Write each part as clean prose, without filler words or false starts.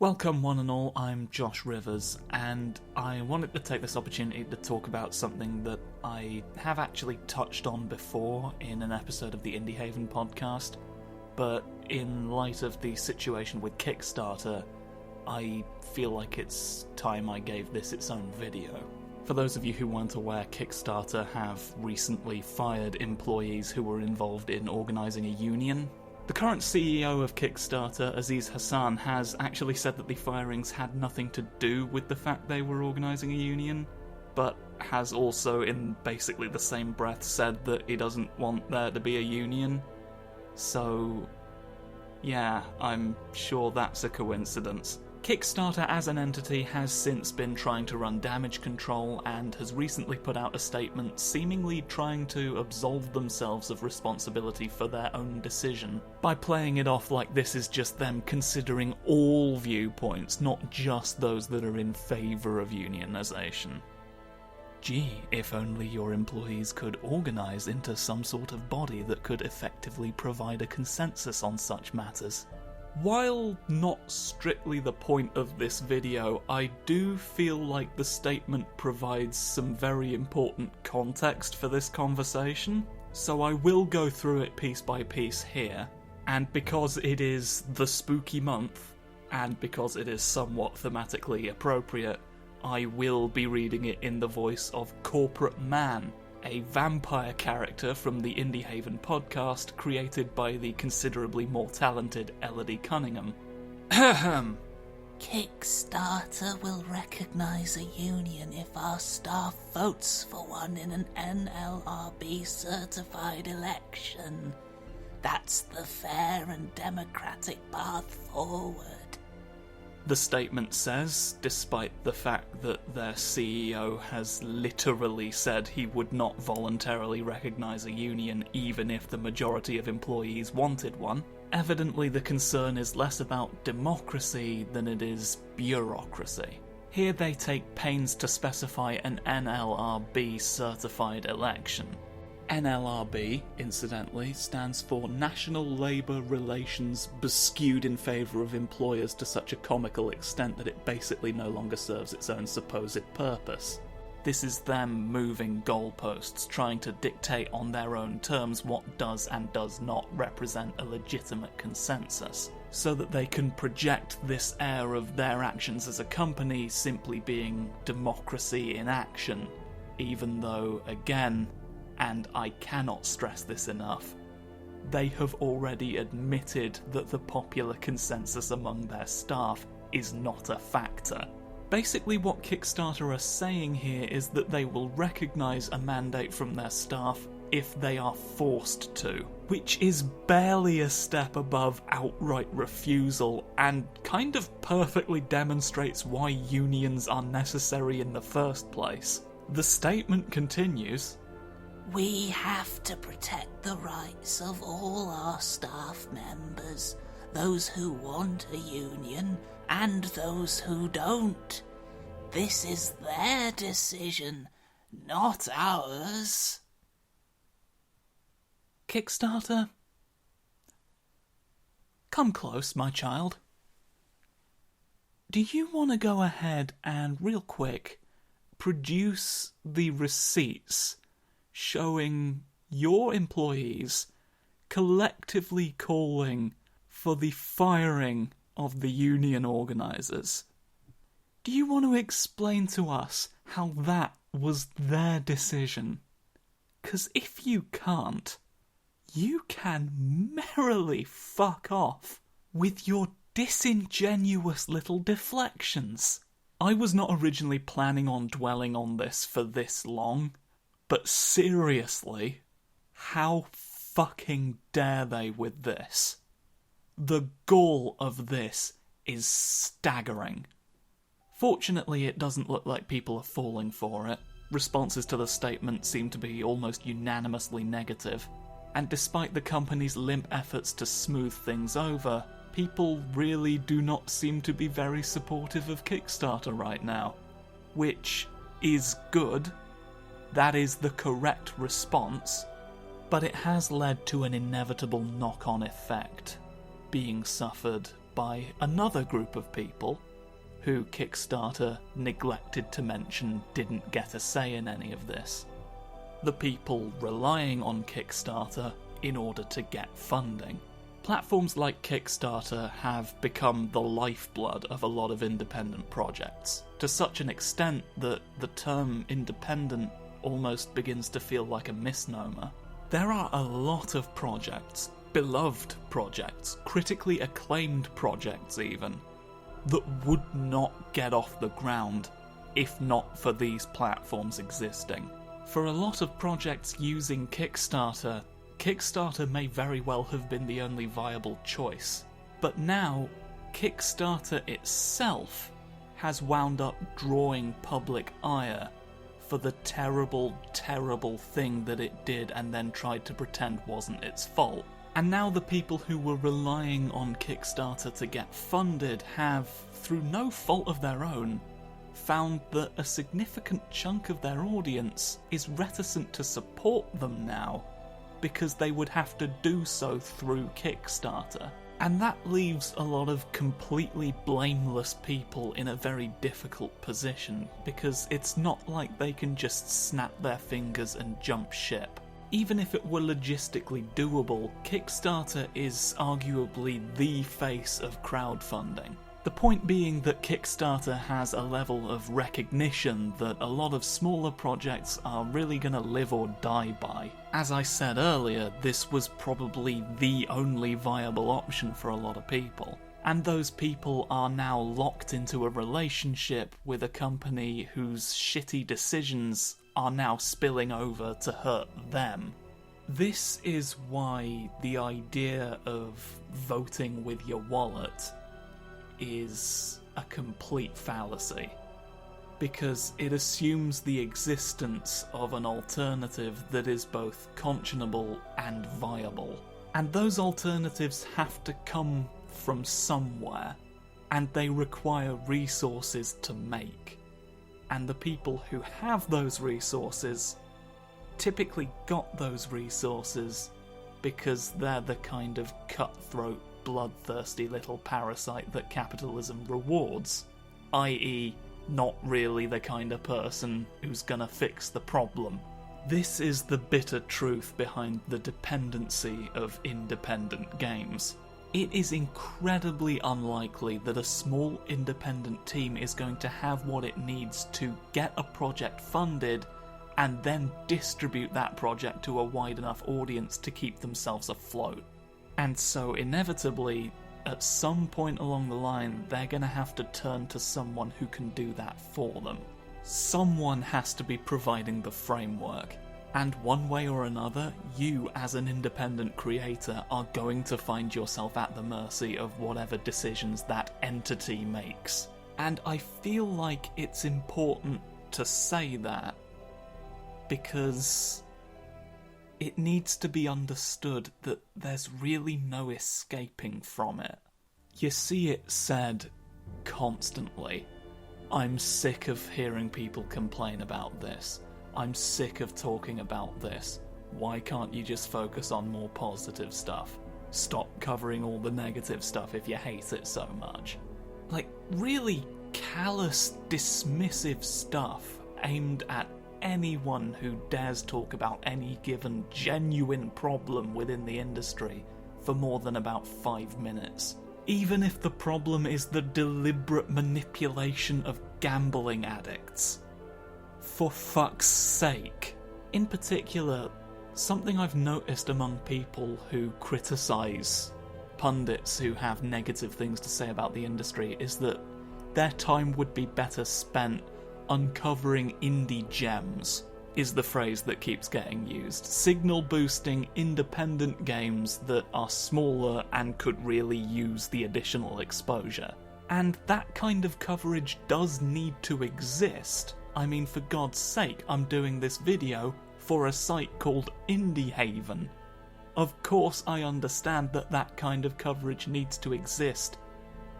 Welcome one and all, I'm Josh Rivers, and I wanted to take this opportunity to talk about something that I have actually touched on before in an episode of the Indie Haven podcast, but in light of the situation with Kickstarter, I feel like it's time I gave this its own video. For those of you who weren't aware, Kickstarter have recently fired employees who were involved in organising a union. The current CEO of Kickstarter, Aziz Hassan, has actually said that the firings had nothing to do with the fact they were organising a union, but has also, in basically the same breath, said that he doesn't want there to be a union. So, yeah, I'm sure that's a coincidence. Kickstarter as an entity has since been trying to run damage control and has recently put out a statement seemingly trying to absolve themselves of responsibility for their own decision by playing it off like this is just them considering all viewpoints, not just those that are in favour of unionisation. Gee, if only your employees could organise into some sort of body that could effectively provide a consensus on such matters. While not strictly the point of this video, I do feel like the statement provides some very important context for this conversation, so I will go through it piece by piece here. And because it is the spooky month, and because it is somewhat thematically appropriate, I will be reading it in the voice of Corporate Man, a vampire character from the Indie Haven podcast created by the considerably more talented Elodie Cunningham. Kickstarter will recognise a union if our staff votes for one in an NLRB certified election. That's the fair and democratic path forward. The statement says, despite the fact that their CEO has literally said he would not voluntarily recognise a union even if the majority of employees wanted one, evidently the concern is less about democracy than it is bureaucracy. Here they take pains to specify an NLRB certified election. NLRB, incidentally, stands for National Labour Relations skewed in favour of employers to such a comical extent that it basically no longer serves its own supposed purpose. This is them moving goalposts, trying to dictate on their own terms what does and does not represent a legitimate consensus, so that they can project this air of their actions as a company simply being democracy in action, even though, again, and I cannot stress this enough, they have already admitted that the popular consensus among their staff is not a factor. Basically what Kickstarter are saying here is that they will recognise a mandate from their staff if they are forced to, which is barely a step above outright refusal and kind of perfectly demonstrates why unions are necessary in the first place. The statement continues, "We have to protect the rights of all our staff members, those who want a union and those who don't. This is their decision, not ours." Kickstarter? Come close, my child. Do you want to go ahead and, real quick, produce the receipts showing your employees collectively calling for the firing of the union organisers? Do you want to explain to us how that was their decision? 'Cause if you can't, you can merrily fuck off with your disingenuous little deflections. I was not originally planning on dwelling on this for this long, but seriously, how fucking dare they with this? The gall of this is staggering. Fortunately, it doesn't look like people are falling for it. Responses to the statement seem to be almost unanimously negative, and despite the company's limp efforts to smooth things over, people really do not seem to be very supportive of Kickstarter right now, which is good. That is the correct response, but it has led to an inevitable knock-on effect being suffered by another group of people who Kickstarter neglected to mention didn't get a say in any of this. The people relying on Kickstarter in order to get funding. Platforms like Kickstarter have become the lifeblood of a lot of independent projects, to such an extent that the term independent almost begins to feel like a misnomer. There are a lot of projects, beloved projects, critically acclaimed projects even, that would not get off the ground if not for these platforms existing. For a lot of projects using Kickstarter, Kickstarter may very well have been the only viable choice. But now, Kickstarter itself has wound up drawing public ire for the terrible, terrible thing that it did and then tried to pretend wasn't its fault. And now the people who were relying on Kickstarter to get funded have, through no fault of their own, found that a significant chunk of their audience is reticent to support them now because they would have to do so through Kickstarter. And that leaves a lot of completely blameless people in a very difficult position, because it's not like they can just snap their fingers and jump ship. Even if it were logistically doable, Kickstarter is arguably the face of crowdfunding. The point being that Kickstarter has a level of recognition that a lot of smaller projects are really going to live or die by. As I said earlier, this was probably the only viable option for a lot of people. And those people are now locked into a relationship with a company whose shitty decisions are now spilling over to hurt them. This is why the idea of voting with your wallet is a complete fallacy, because it assumes the existence of an alternative that is both conscionable and viable. And those alternatives have to come from somewhere, and they require resources to make. And the people who have those resources typically got those resources because they're the kind of cutthroat, bloodthirsty little parasite that capitalism rewards, i.e. not really the kind of person who's gonna fix the problem. This is the bitter truth behind the dependency of independent games. It is incredibly unlikely that a small independent team is going to have what it needs to get a project funded and then distribute that project to a wide enough audience to keep themselves afloat. And so inevitably, at some point along the line, they're going to have to turn to someone who can do that for them. Someone has to be providing the framework. And one way or another, you as an independent creator are going to find yourself at the mercy of whatever decisions that entity makes. And I feel like it's important to say that, because it needs to be understood that there's really no escaping from it. You see it said constantly. I'm sick of hearing people complain about this. I'm sick of talking about this. Why can't you just focus on more positive stuff? Stop covering all the negative stuff if you hate it so much. Like, really callous, dismissive stuff aimed at anyone who dares talk about any given genuine problem within the industry for more than about 5 minutes. Even if the problem is the deliberate manipulation of gambling addicts. For fuck's sake. In particular, something I've noticed among people who criticise pundits who have negative things to say about the industry is that their time would be better spent uncovering indie gems, is the phrase that keeps getting used. Signal boosting independent games that are smaller and could really use the additional exposure. And that kind of coverage does need to exist. I mean, for God's sake, I'm doing this video for a site called Indie Haven. Of course I understand that that kind of coverage needs to exist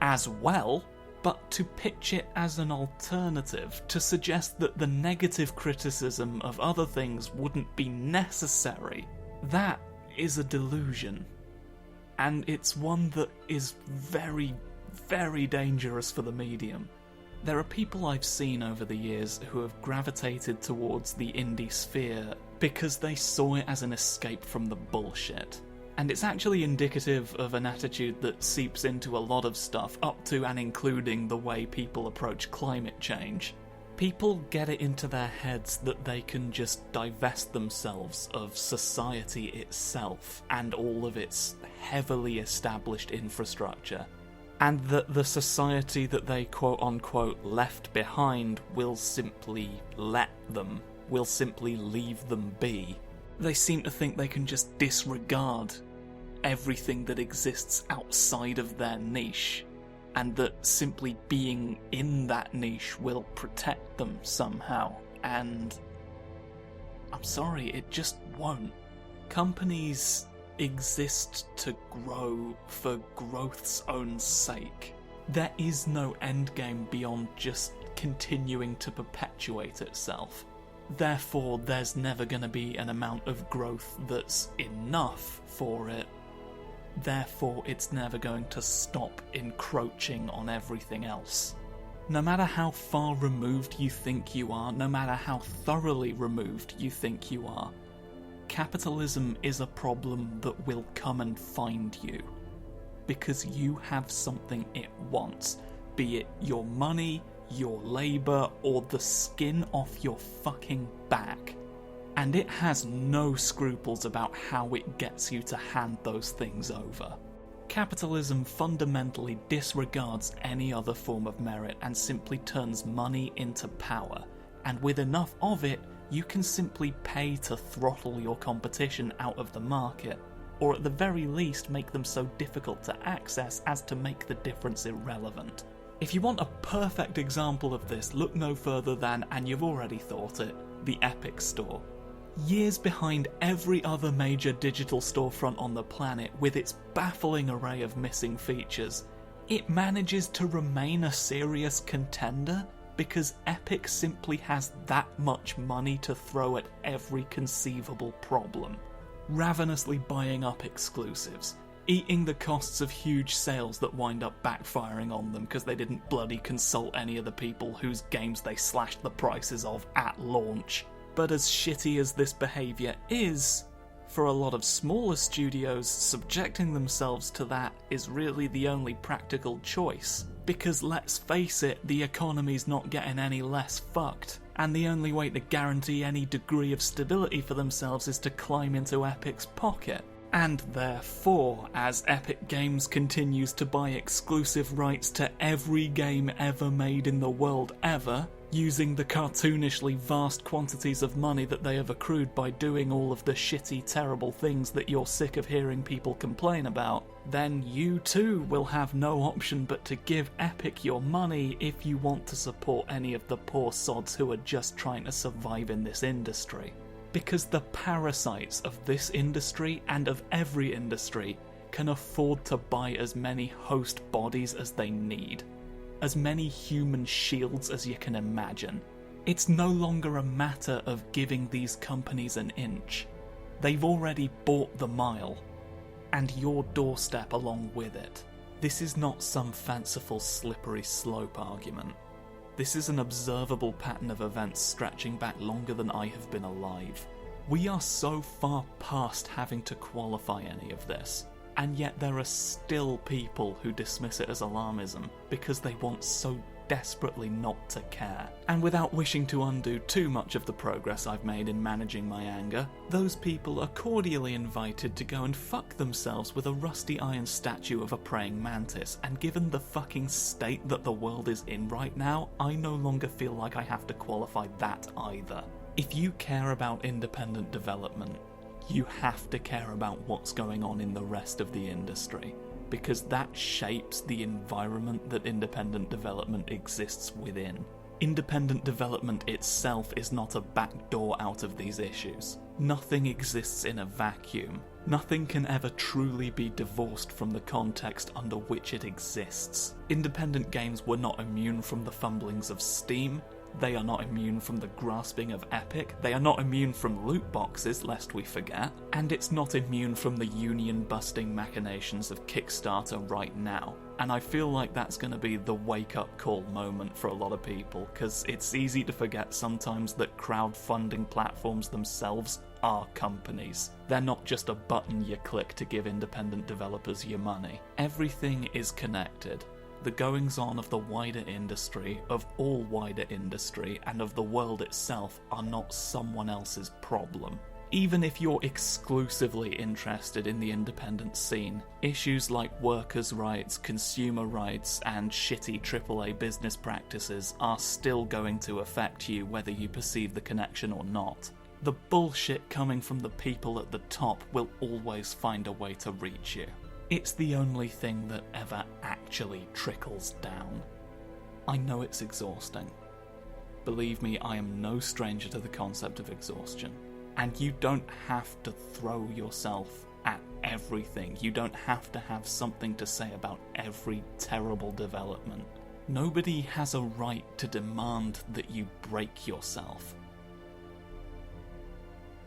as well, but to pitch it as an alternative, to suggest that the negative criticism of other things wouldn't be necessary, that is a delusion. And it's one that is very very dangerous for the medium. There are people I've seen over the years who have gravitated towards the indie sphere because they saw it as an escape from the bullshit. And it's actually indicative of an attitude that seeps into a lot of stuff, up to and including the way people approach climate change. People get it into their heads that they can just divest themselves of society itself and all of its heavily established infrastructure, and that the society that they quote-unquote left behind will simply let them, will simply leave them be. They seem to think they can just disregard everything that exists outside of their niche, and that simply being in that niche will protect them somehow, and I'm sorry, it just won't. Companies exist to grow for growth's own sake. There is no endgame beyond just continuing to perpetuate itself. Therefore, there's never going to be an amount of growth that's enough for it. Therefore, it's never going to stop encroaching on everything else. No matter how far removed you think you are, no matter how thoroughly removed you think you are, capitalism is a problem that will come and find you. Because you have something it wants, be it your money, your labour, or the skin off your fucking back. And it has no scruples about how it gets you to hand those things over. Capitalism fundamentally disregards any other form of merit and simply turns money into power, and with enough of it, you can simply pay to throttle your competition out of the market, or at the very least make them so difficult to access as to make the difference irrelevant. If you want a perfect example of this, look no further than, and you've already thought it, the Epic Store. Years behind every other major digital storefront on the planet with its baffling array of missing features, it manages to remain a serious contender because Epic simply has that much money to throw at every conceivable problem, ravenously buying up exclusives, eating the costs of huge sales that wind up backfiring on them because they didn't bloody consult any of the people whose games they slashed the prices of at launch. But as shitty as this behaviour is, for a lot of smaller studios, subjecting themselves to that is really the only practical choice. Because let's face it, the economy's not getting any less fucked, and the only way to guarantee any degree of stability for themselves is to climb into Epic's pocket. And therefore, as Epic Games continues to buy exclusive rights to every game ever made in the world ever, using the cartoonishly vast quantities of money that they have accrued by doing all of the shitty, terrible things that you're sick of hearing people complain about, then you too will have no option but to give Epic your money if you want to support any of the poor sods who are just trying to survive in this industry. Because the parasites of this industry and of every industry can afford to buy as many host bodies as they need. As many human shields as you can imagine. It's no longer a matter of giving these companies an inch. They've already bought the mile, and your doorstep along with it. This is not some fanciful slippery slope argument. This is an observable pattern of events stretching back longer than I have been alive. We are so far past having to qualify any of this. And yet there are still people who dismiss it as alarmism because they want so desperately not to care. And without wishing to undo too much of the progress I've made in managing my anger, those people are cordially invited to go and fuck themselves with a rusty iron statue of a praying mantis, and given the fucking state that the world is in right now, I no longer feel like I have to qualify that either. If you care about independent development, you have to care about what's going on in the rest of the industry, because that shapes the environment that independent development exists within. Independent development itself is not a backdoor out of these issues. Nothing exists in a vacuum. Nothing can ever truly be divorced from the context under which it exists. Independent games were not immune from the fumblings of Steam. They are not immune from the grasping of Epic, they are not immune from loot boxes, lest we forget, and it's not immune from the union-busting machinations of Kickstarter right now. And I feel like that's going to be the wake-up call moment for a lot of people, because it's easy to forget sometimes that crowdfunding platforms themselves are companies. They're not just a button you click to give independent developers your money. Everything is connected. The goings-on of the wider industry, of all wider industry, and of the world itself are not someone else's problem. Even if you're exclusively interested in the independent scene, issues like workers' rights, consumer rights, and shitty AAA business practices are still going to affect you whether you perceive the connection or not. The bullshit coming from the people at the top will always find a way to reach you. It's the only thing that ever actually trickles down. I know it's exhausting. Believe me, I am no stranger to the concept of exhaustion. And you don't have to throw yourself at everything. You don't have to have something to say about every terrible development. Nobody has a right to demand that you break yourself.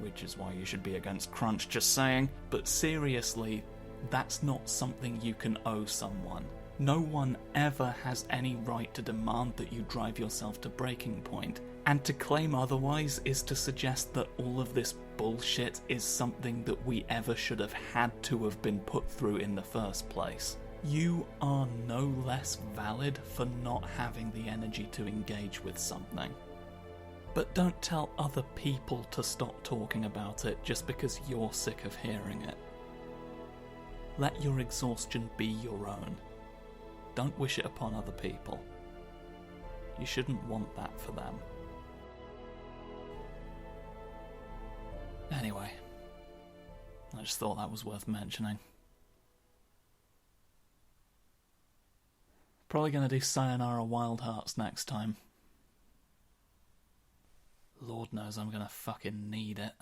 Which is why you should be against crunch, just saying. But seriously, that's not something you can owe someone. No one ever has any right to demand that you drive yourself to breaking point, and to claim otherwise is to suggest that all of this bullshit is something that we ever should have had to have been put through in the first place. You are no less valid for not having the energy to engage with something. But don't tell other people to stop talking about it just because you're sick of hearing it. Let your exhaustion be your own. Don't wish it upon other people. You shouldn't want that for them. Anyway, I just thought that was worth mentioning. Probably gonna do Sayonara Wild Hearts next time. Lord knows I'm gonna fucking need it.